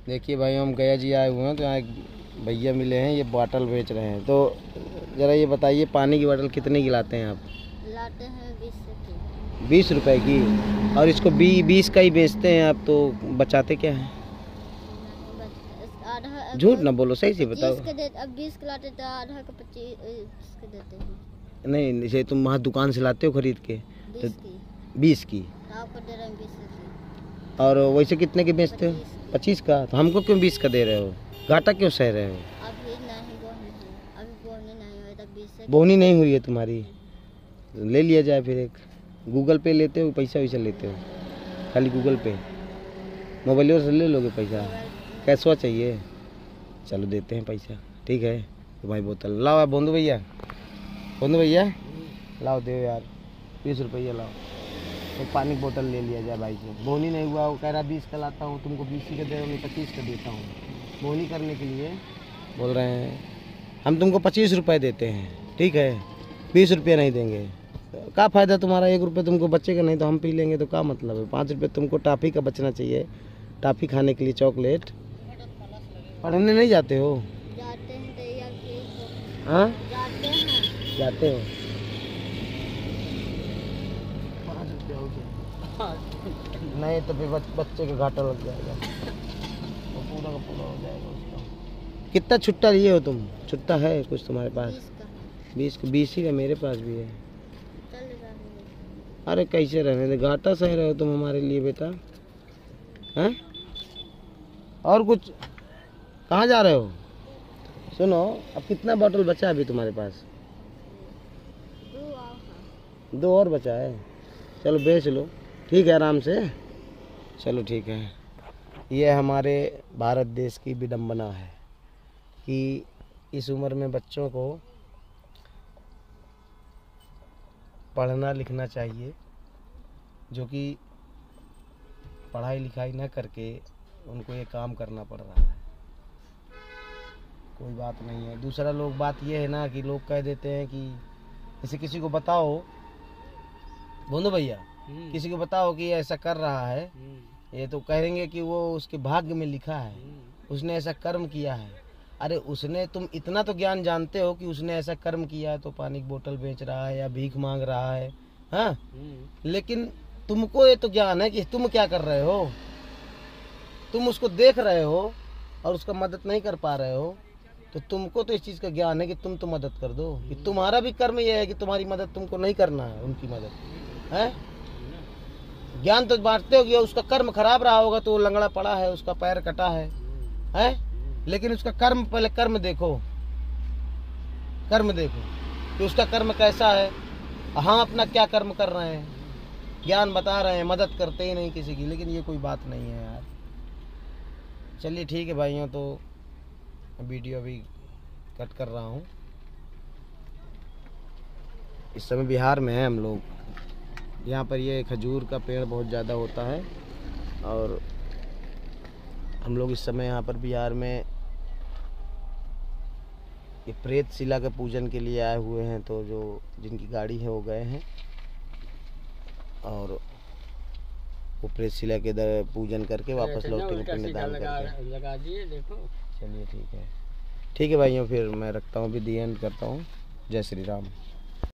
देखिए भाई, हम गया जी आए हुए हैं तो यहाँ एक भैया मिले हैं, ये बोतल बेच रहे हैं। तो ज़रा ये बताइए, पानी की बोतल कितने की लाते हैं आप? लाते हैं 20 की। 20 रुपए की। और इसको 20 का ही बेचते हैं आप, तो बचाते क्या हैं? आधा झूठ ना बोलो, सही से बताओ। अब 20 का लाते तो आधा का 25 का देते हैं। नहीं, जैसे तुम वहाँ दुकान से लाते हो खरीद के 20 तो की 20 की, आपको दे रहे हैं 20 की। और वैसे कितने के बेचते हो? 25 का। तो हमको क्यों 20 का दे रहे हो? घाटा क्यों सह रहे हो? अभी नहीं बोनी है, अभी बोनी नहीं हुई तो 20 से। बोनी नहीं हुई है तुम्हारी? ले लिया जाए फिर एक। गूगल पे लेते हो, पैसा वैसा लेते हो? खाली गूगल पे, मोबाइल से ले लोगे पैसा? कैशवा चाहिए? चलो देते हैं पैसा, ठीक है। तो भाई बोतल लाओ आप, बोंदू भैया, बोंदू भैया लाओ, दे यार 20 रुपये लाओ। एक पानी की बोतल ले लिया जाए भाई से। बोनी नहीं हुआ, वो कह रहा 20 का लाता हूँ, तुमको 20 का दे रहा हूँ, 25 का देता हूँ। बोनी करने के लिए बोल रहे हैं। हम तुमको 25 रुपये देते हैं, ठीक है, 20 रुपये नहीं देंगे। क्या फ़ायदा तुम्हारा? 1 रुपये तुमको बचेगा नहीं तो हम पी लेंगे, तो क्या मतलब है? 5 रुपये तुमको टाफ़ी का बचना चाहिए, टाफ़ी खाने के लिए, चॉकलेट। पढ़ने नहीं जाते हो? जाते हैं तैयार के। हाँ जाते हैं। जाते हो। 5 रुपये हो गया। नहीं तो फिर बच्चे का घाटा लग जाएगा, वो पूरा का पूरा हो जाएगा उसका। कितना छुट्टा लिए हो तुम? छुट्टा है कुछ तुम्हारे पास? 20 का। 20 ही का मेरे पास भी है। अरे कैसे रहने दे, घाटा सह रहे हो तुम हमारे लिए बेटा, हैं? और कुछ? कहाँ जा रहे हो? सुनो, अब कितना बोतल बचा है अभी तुम्हारे पास? 2 और बचा है। चलो बेच लो, ठीक है, आराम से। चलो ठीक है। ये हमारे भारत देश की विडंबना है कि इस उम्र में बच्चों को पढ़ना लिखना चाहिए, जो कि पढ़ाई लिखाई न करके उनको ये काम करना पड़ रहा है। कोई बात नहीं है। दूसरा लोग बात ये है ना कि लोग कह देते हैं कि जैसे किसी को बताओ, बोलो भैया, किसी को बताओ कि ऐसा कर रहा है, ये तो कहेंगे कि वो उसके भाग्य में लिखा है, उसने ऐसा कर्म किया है। अरे उसने, तुम इतना तो ज्ञान जानते हो कि उसने ऐसा कर्म किया है तो पानी की बोतल बेच रहा है या भीख मांग रहा है, हाँ? लेकिन तुमको ये तो ज्ञान है कि तुम क्या कर रहे हो। तुम उसको देख रहे हो और उसका मदद नहीं कर पा रहे हो, तो तुमको तो इस चीज़ का ज्ञान है कि तुम तो मदद कर दो। कि तुम्हारा भी कर्म ये है कि तुम्हारी मदद तुमको नहीं करना है, उनकी मदद है। ज्ञान तो बांटते हो कि उसका कर्म खराब रहा होगा तो वो लंगड़ा पड़ा है, उसका पैर कटा है, लेकिन उसका कर्म, पहले कर्म देखो, कर्म देखो कि उसका कर्म कैसा है। हाँ, अपना क्या कर्म कर रहे हैं, ज्ञान बता रहे हैं, मदद करते ही नहीं किसी की। लेकिन ये कोई बात नहीं है यार। चलिए ठीक है भाइयों, तो वीडियो अभी कट कर रहा हूँ। इस समय बिहार में है हम लोग। यहाँ पर ये खजूर का पेड़ बहुत ज़्यादा होता है और हम लोग इस समय यहाँ पर बिहार में ये प्रेत शिला के पूजन के लिए आए हुए हैं। तो जो जिनकी गाड़ी है वो गए हैं और वो प्रेत शिला के पूजन करके वापस लौटेंगे पिंडदान करके। लगा दिए, देखो। चलिए ठीक है, ठीक है भाइयों, फिर मैं रखता हूँ, अभी दी एंड करता हूँ। जय श्री राम।